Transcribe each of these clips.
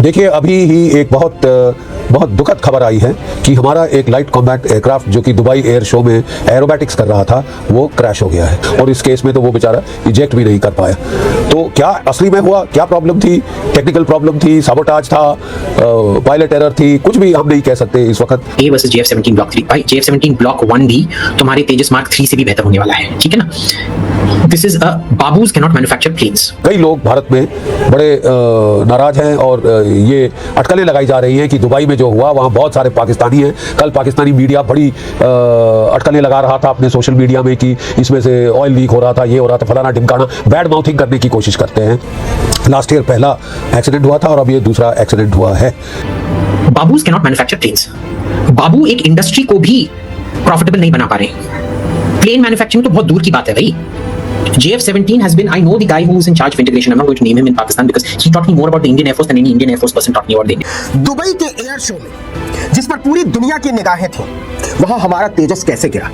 देखिए, अभी ही एक बहुत दुखद खबर आई है कि हमारा एक लाइट कॉम्बैट एयरक्राफ्ट जो कि दुबई एयर शो में एरोबैटिक्स कर रहा था वो क्रैश हो गया है। और इस केस में तो वो बेचारा इजेक्ट भी नहीं कर पाया। तो क्या असली में हुआ, क्या प्रॉब्लम थी? टेक्निकल प्रॉब्लम थी, साबोटाज था, पायलट एरर थी, कुछ भी हम नहीं कह सकते इस वक्त। A versus JF-17 block 3। भाई JF-17 ब्लॉक 1 भी तुम्हारे तेजस मार्क 3 से भी बेहतर होने वाला है, ठीक है ना। This is babus can not manufacture planes. कई लोग भारत में बड़े नाराज हैं और ये अटकलें लगाई जा रही हैं कि दुबई में जो हुआ वहाँ बहुत सारे पाकिस्तानी हैं। कल पाकिस्तानी मीडिया बड़ी अटकलें लगा रहा था अपने सोशल मीडिया में कि इसमें से ऑयल लीक हो रहा था, ये हो रहा था, फलाना ढिमकाना, बैड माउथिंग करने की कोशिश करते हैं। लास्ट ईयर पहला एक्सीडेंट हुआ था और अब ये दूसरा एक्सीडेंट हुआ है। Babus can not manufacture planes. बाबू एक इंडस्ट्री को भी प्रॉफिटेबल नहीं बना पा रहे। प्लेन मैन्युफैक्चरिंग तो बहुत दूर की बात है भाई। JF-17 has been, I know the guy who is in charge of integration. I'm not going to name him in Pakistan because he taught me more about the Indian Air Force than any Indian Air Force person taught me about the Indian. Dubai के air show में जिस पर पूरी दुनिया की निगाहें थी, वहां हमारा तेजस कैसे गिरा।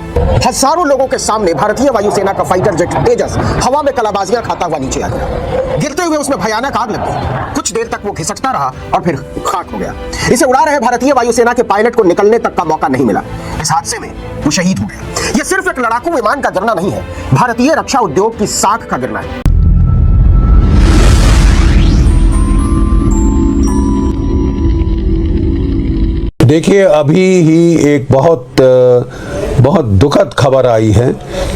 हजारों लोगों के सामने भारतीय वायुसेना का फाइटर जेट तेजस हवा में कलाबाजियां खाता हुआ नीचे आ गया। गिरते हुए उसमें भयानक आग लग गई। कुछ देर तक वो घिसकता रहा और फिर खाक हो गया। इसे उड़ा रहे भारतीय वायुसेना के पायलट को निकलने तक का मौका नहीं मिला। इस हादसे में वो शहीद हो गया। यह सिर्फ एक लड़ाकू विमान का गिरना नहीं है, भारतीय रक्षा उद्योग की साख का गिरना है। देखिए, अभी ही एक बहुत दुखद खबर आई है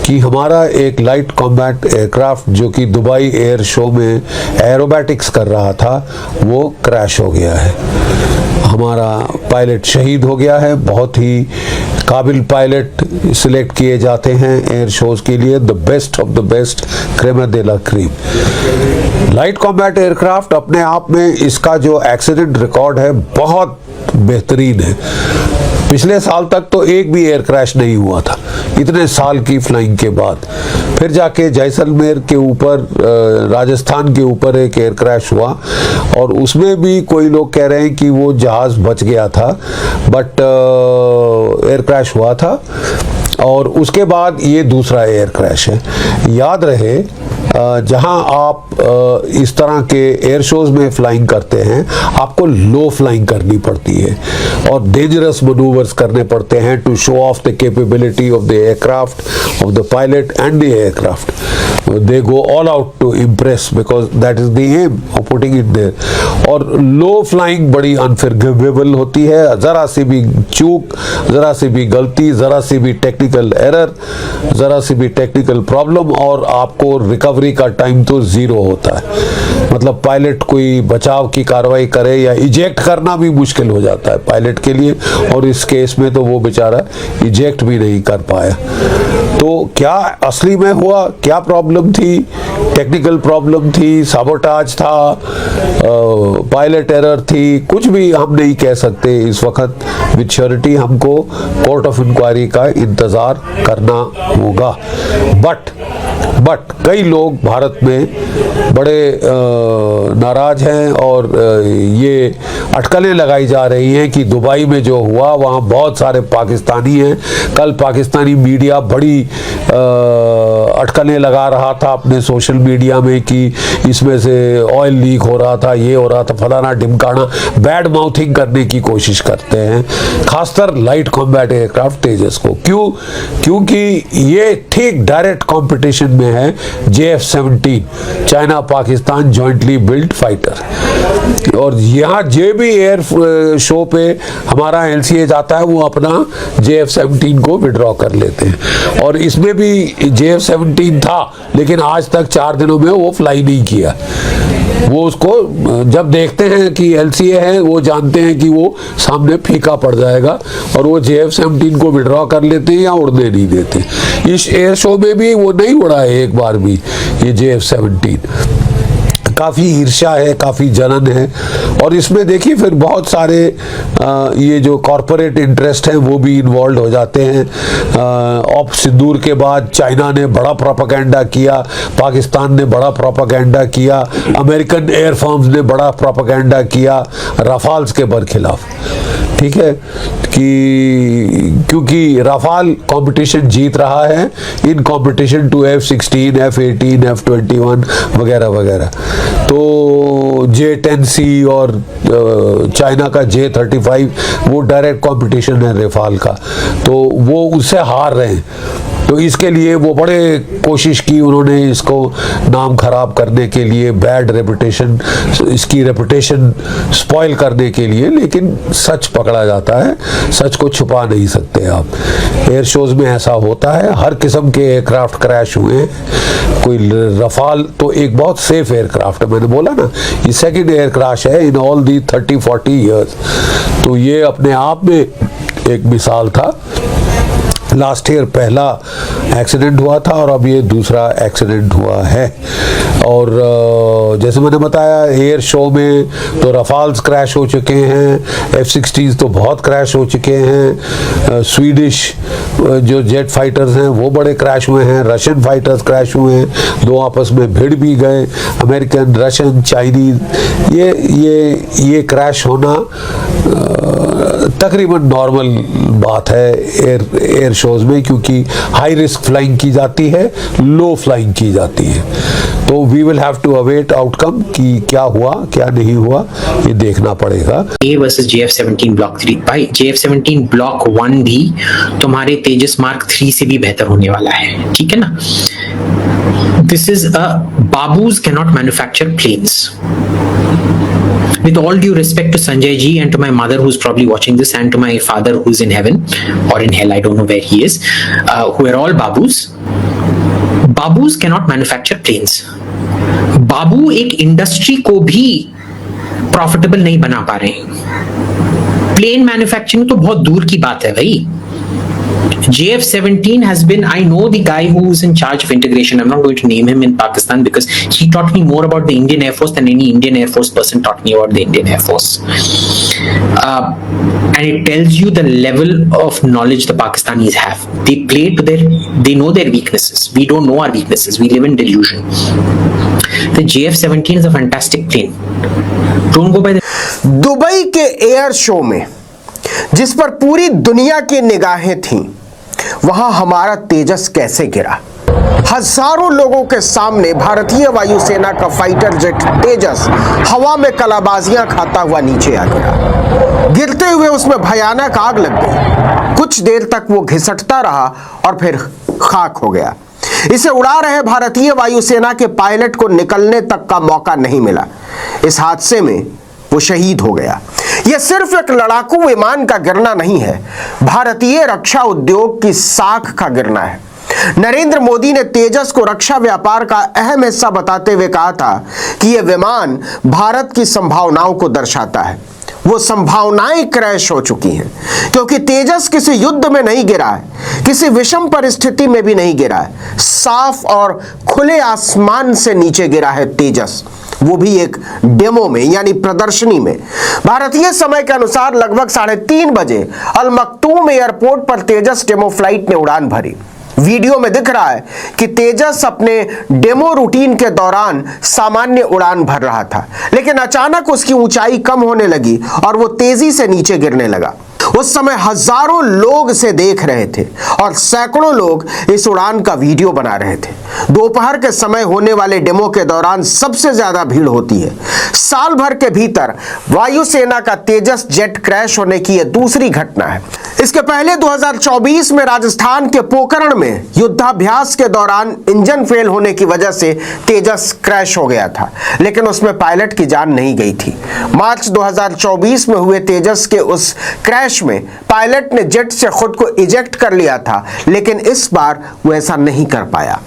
कि हमारा एक लाइट कॉम्बैट एयरक्राफ्ट जो कि दुबई एयर शो में एरोबैटिक्स कर रहा था वो क्रैश हो गया है। हमारा पायलट शहीद हो गया है। बहुत ही काबिल पायलट सिलेक्ट किए जाते हैं एयर शोज के लिए, the best of the best, crème de la crème. Light combat aircraft अपने आप में इसका जो एक्सीडेंट रिकॉर्ड है बहुत बेहतरीन है। पिछले साल तक तो एक भी एयर क्रैश नहीं हुआ था इतने साल की फ्लाइंग के बाद। फिर जाके जैसलमेर के ऊपर, राजस्थान के ऊपर एक एयर क्रैश हुआ और उसमें भी कोई लोग कह रहे हैं कि वो जहाज बच गया था, बट एयर क्रैश हुआ था। और उसके बाद ये दूसरा एयर क्रैश है। याद रहे, जहां आप इस तरह के एयर शोज में फ्लाइंग करते हैं आपको लो फ्लाइंग करनी पड़ती है और डेंजरस मनूवर्स करने पड़ते हैं to show off the capability of the aircraft, of the pilot and the aircraft. They go all out to impress because that is the aim of putting it there. और low flying बड़ी unforgivable होती है। जरा सी भी चूक, जरा सी भी गलती, जरा सी भी टेक्निकल एरर, जरा सी भी टेक्निकल प्रॉब्लम और आपको रिकवरी का टाइम तो जीरो होता है। मतलब पायलट कोई बचाव की कार्रवाई करे या इजेक्ट करना भी मुश्किल हो जाता है पायलट के लिए, और इस केस में तो वो बेचारा इजेक्ट भी नहीं कर पाया। तो क्या असली में हुआ, क्या प्रॉब्लम थी? टेक्निकल प्रॉब्लम थी, साबोटाज था, पायलट एरर थी, कुछ भी हम नहीं कह सकते इस वक्त। विद श्योरिटी हमको कोर्ट ऑफ इंक्वायरी का इंतजार करना होगा। बट कई लोग भारत में बड़े नाराज हैं और ये अटकलें लगाई जा रही हैं कि दुबई में जो हुआ वहाँ बहुत सारे पाकिस्तानी हैं। कल पाकिस्तानी मीडिया बड़ी अटकलें लगा रहा था अपने सोशल मीडिया में कि इसमें से ऑयल लीक हो रहा था, ये हो रहा था, फलाना ढिमकाना, बैड माउथिंग करने की कोशिश करते हैं, खासकर लाइट कॉम्बैट एयरक्राफ्ट तेजस को। क्योंकि ये ठीक डायरेक्ट कंपटीशन में है JF-17, China Pakistan jointly build fighter. और यहाँ जे भी एयर शो पे हमारा LCA जाता है वो अपना JF-17 को विड्रॉ कर लेते हैं। और इसमें भी JF-17 था लेकिन आज तक 4 दिनों में वो फ्लाई नहीं किया। वो उसको जब देखते हैं कि LCA है वो जानते हैं कि वो सामने फीका पड़ जाएगा और वो JF-17 को विड्रॉ कर लेते हैं या उड़ने नहीं देते। इस एयर शो में भी वो नहीं उड़ा है एक बार भी ये JF-17। काफ़ी ईर्ष्या है, काफ़ी जलन है। और इसमें देखिए फिर बहुत सारे ये जो कॉरपोरेट इंटरेस्ट हैं वो भी इन्वॉल्व हो जाते हैं। ऑप सिंदूर के बाद चाइना ने बड़ा प्रोपेगेंडा किया, पाकिस्तान ने बड़ा प्रोपेगेंडा किया, अमेरिकन एयर फर्म्स ने बड़ा प्रोपेगेंडा किया राफाल्स के बरखिलाफ। ठीक है, कि क्योंकि राफाल कंपटीशन जीत रहा है in competition to F-16, F-18, F-21 वगैरह वगैरह। तो J10C और चाइना का J35 वो डायरेक्ट कंपटीशन है रेफाल का, तो वो उससे हार रहे हैं। तो इसके लिए वो बड़े कोशिश की उन्होंने इसको नाम खराब करने के लिए, बैड रेपुटेशन, इसकी रेपुटेशन स्पॉइल करने के लिए, लेकिन सच पकड़ा जाता है, सच को छुपा नहीं सकते आप। एयर शोज में ऐसा होता है, हर किस्म के एयरक्राफ्ट क्रैश हुए हैं। कोई रफाल तो एक बहुत सेफ एयरक्राफ्ट है, मैंने बोला ना, ये सेकंड एयर क्रैश है इन ऑल दी 30-40 ईयर्स। तो ये अपने आप में एक मिसाल था। लास्ट ईयर पहला एक्सीडेंट हुआ था और अब ये दूसरा एक्सीडेंट हुआ है। और जैसे मैंने बताया, एयर शो में तो रफाल्स क्रैश हो चुके हैं, F-16 तो बहुत क्रैश हो चुके हैं, स्वीडिश जो जेट फाइटर्स हैं वो बड़े क्रैश हुए हैं, रशियन फाइटर्स क्रैश हुए हैं, दो आपस में भिड़ भी गए, अमेरिकन, रशियन, चाइनीज। ये क्रैश होना तकरीबन नॉर्मल बात है एयर शोज में, क्योंकि हाई रिस्क फ्लाइंग की जाती है, लो फ्लाइंग की जाती है। तो we will have to await outcome कि क्या हुआ क्या नहीं हुआ, ये देखना पड़ेगा। A वर्सेस JF-17 ब्लॉक 3, भाई JF-17 ब्लॉक 1 भी तुम्हारे तेजस मार्क 3 से भी बेहतर होने वाला है, ठीक है ना। This is a babus can not manufacture planes. With all due respect to Sanjay ji and to my mother who's probably watching this, and to my father who's in heaven or in hell, I don't know where he is, who are all babus. Babus cannot manufacture planes. बाबू एक industry को भी profitable नहीं बना पा रहे। Plane manufacturing तो बहुत दूर की बात है भाई। JF-17 has been, I know the guy who's in charge of integration. I'm not going to name him in Pakistan because he taught me more about the Indian Air Force than any Indian Air Force person taught me about the Indian Air Force. And it tells you the level of knowledge the Pakistanis have. They know their weaknesses. We don't know our weaknesses. We live in delusion. The JF-17 is a fantastic plane. Don't go by the... Dubai के air show में जिस पर पूरी दुनिया की निगाहें थीं, वहां हमारा तेजस कैसे गिरा। हजारों लोगों के सामने भारतीय वायुसेना का फाइटर जेट तेजस हवा में कलाबाजियां खाता हुआ नीचे आ गया। गिरते हुए उसमें भयानक आग लग गई। कुछ देर तक वो घिसटता रहा और फिर खाक हो गया। इसे उड़ा रहे भारतीय वायुसेना के पायलट को निकलने तक का मौका नहीं मिला। इस हादसे में वो शहीद हो गया। यह सिर्फ एक लड़ाकू विमान का गिरना नहीं है, भारतीय रक्षा उद्योग की साख का गिरना है। नरेंद्र मोदी ने तेजस को रक्षा व्यापार का अहम हिस्सा बताते हुए कहा था कि यह विमान भारत की संभावनाओं को दर्शाता है। वो संभावनाएं क्रैश हो चुकी हैं, क्योंकि तेजस किसी युद्ध में नहीं गिरा है, किसी विषम परिस्थिति में भी नहीं गिरा है। साफ और खुले आसमान से नीचे गिरा है तेजस, वो भी एक डेमो में, यानी प्रदर्शनी में। भारतीय समय के अनुसार लगभग 3:30 बजे अल मक्तूम एयरपोर्ट पर तेजस डेमो फ्लाइट ने उड़ान भरी। वीडियो में दिख रहा है कि तेजस अपने डेमो रूटीन के दौरान सामान्य उड़ान भर रहा था, लेकिन अचानक उसकी ऊंचाई कम होने लगी और वो तेजी से नीचे गिरने लगा। उस समय हजारों लोग इसे देख रहे थे और सैकड़ों लोग इस उड़ान का वीडियो बना रहे थे। दोपहर के समय होने वाले डेमो के दौरान सबसे ज्यादा भीड़ होती है। साल भर के भीतर वायुसेना का तेजस जेट क्रैश होने की यह दूसरी घटना है। इसके पहले 2024 में राजस्थान के पोखरण में युद्धाभ्यास के दौरान इंजन फेल होने की वजह से तेजस क्रैश हो गया था, लेकिन उसमें पायलट की जान नहीं गई थी। मार्च 2024 में हुए तेजस के उस क्रैश में पायलट ने जेट से खुद को इजेक्ट कर लिया था, लेकिन इस बार वो ऐसा नहीं कर पाया।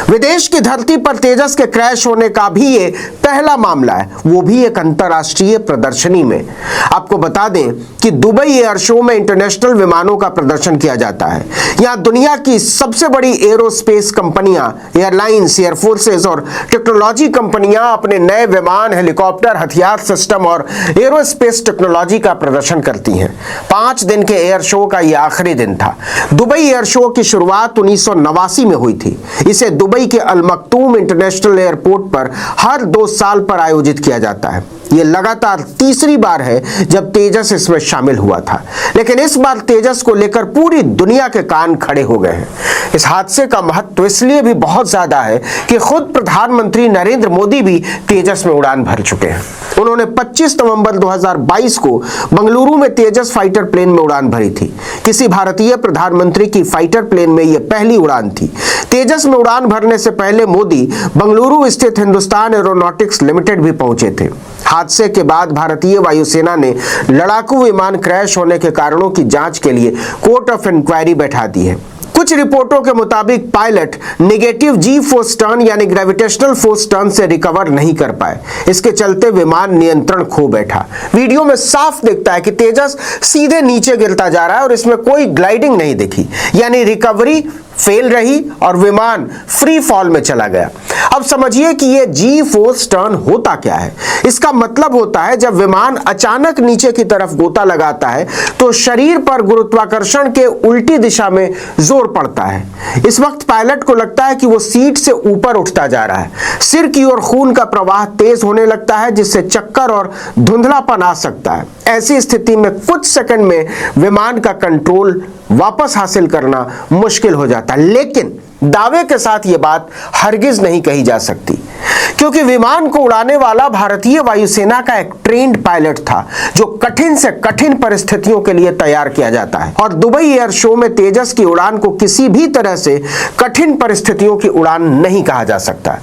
विदेश की धरती पर तेजस के क्रैश होने का भी ये पहला मामला है, वो भी एक अंतरराष्ट्रीय प्रदर्शनी में। आपको बता दें कि दुबई एयर शो में इंटरनेशनल विमानों का प्रदर्शन किया जाता है। यहाँ दुनिया की सबसे बड़ी एरोस्पेस कंपनियां, एयरलाइंस, एयरफोर्सेस और टेक्नोलॉजी कंपनियां अपने नए विमान, हेलीकॉप्टर, हथियार सिस्टम और एरोस्पेस टेक्नोलॉजी का प्रदर्शन करती हैं। 5 दिन के एयर शो का यह आखिरी दिन था। दुबई एयर शो की शुरुआत 1989 में हुई थी। इसे दुबई के अल मक्तूम इंटरनेशनल एयरपोर्ट पर हर 2 साल पर आयोजित किया जाता है। ये लगातार तीसरी बार है जब तेजस इसमें शामिल हुआ था, लेकिन इस बार तेजस को लेकर पूरी दुनिया के कान खड़े हो गए हैं। इस हादसे का महत्व इसलिए भी बहुत ज्यादा है कि खुद प्रधानमंत्री नरेंद्र मोदी भी तेजस में उड़ान भर चुके हैं। उन्होंने 25 नवंबर 2022 को बंगलुरु में तेजस फाइटर प्लेन में उड़ान भरी थी। किसी भारतीय प्रधानमंत्री की फाइटर प्लेन में यह पहली उड़ान थी। तेजस में उड़ान भरने से पहले मोदी बंगलुरु स्थित हिंदुस्तान एरोनॉटिक्स लिमिटेड भी पहुंचे थे। हादसे के बाद भारतीय वायुसेना ने लड़ाकू विमान क्रैश होने के कारणों की जांच के लिए कोर्ट ऑफ इंक्वायरी बैठा दी है। कुछ रिपोर्टों के मुताबिक पायलट नेगेटिव जी फोर्स टर्न यानी ग्रेविटेशनल फोर्स टर्न से रिकवर नहीं कर पाए। इसके चलते विमान नियंत्रण खो बैठा। वीडियो में साफ दिखता है कि तेजस सीधे नीचे गिरता जा रहा है और इसमें कोई ग्लाइडिंग नहीं दिखी, यानी रिकवरी फेल रही और विमान फ्री फॉल में चला गया। अब समझिए कि यह जी फोर्स टर्न होता क्या है। इसका मतलब होता है जब विमान अचानक नीचे की तरफ गोता लगाता है तो शरीर पर गुरुत्वाकर्षण के उल्टी दिशा में जोर पड़ता है। इस वक्त पायलट को लगता है कि वो सीट से ऊपर उठता जा रहा है। सिर की ओर खून का प्रवाह तेज होने लगता है, जिससे चक्कर और धुंधलापन आ सकता है। ऐसी स्थिति में कुछ सेकंड में विमान का कंट्रोल वापस हासिल करना मुश्किल हो जाता है। लेकिन दावे के साथ यह बात हरगिज नहीं कही जा सकती, क्योंकि विमान को उड़ाने वाला भारतीय वायुसेना का एक ट्रेन्ड पायलट था, जो कठिन से कठिन परिस्थितियों के लिए तैयार किया जाता है। और दुबई एयर शो में तेजस की उड़ान को किसी भी तरह से कठिन परिस्थितियों की उड़ान नहीं कहा जा सकता।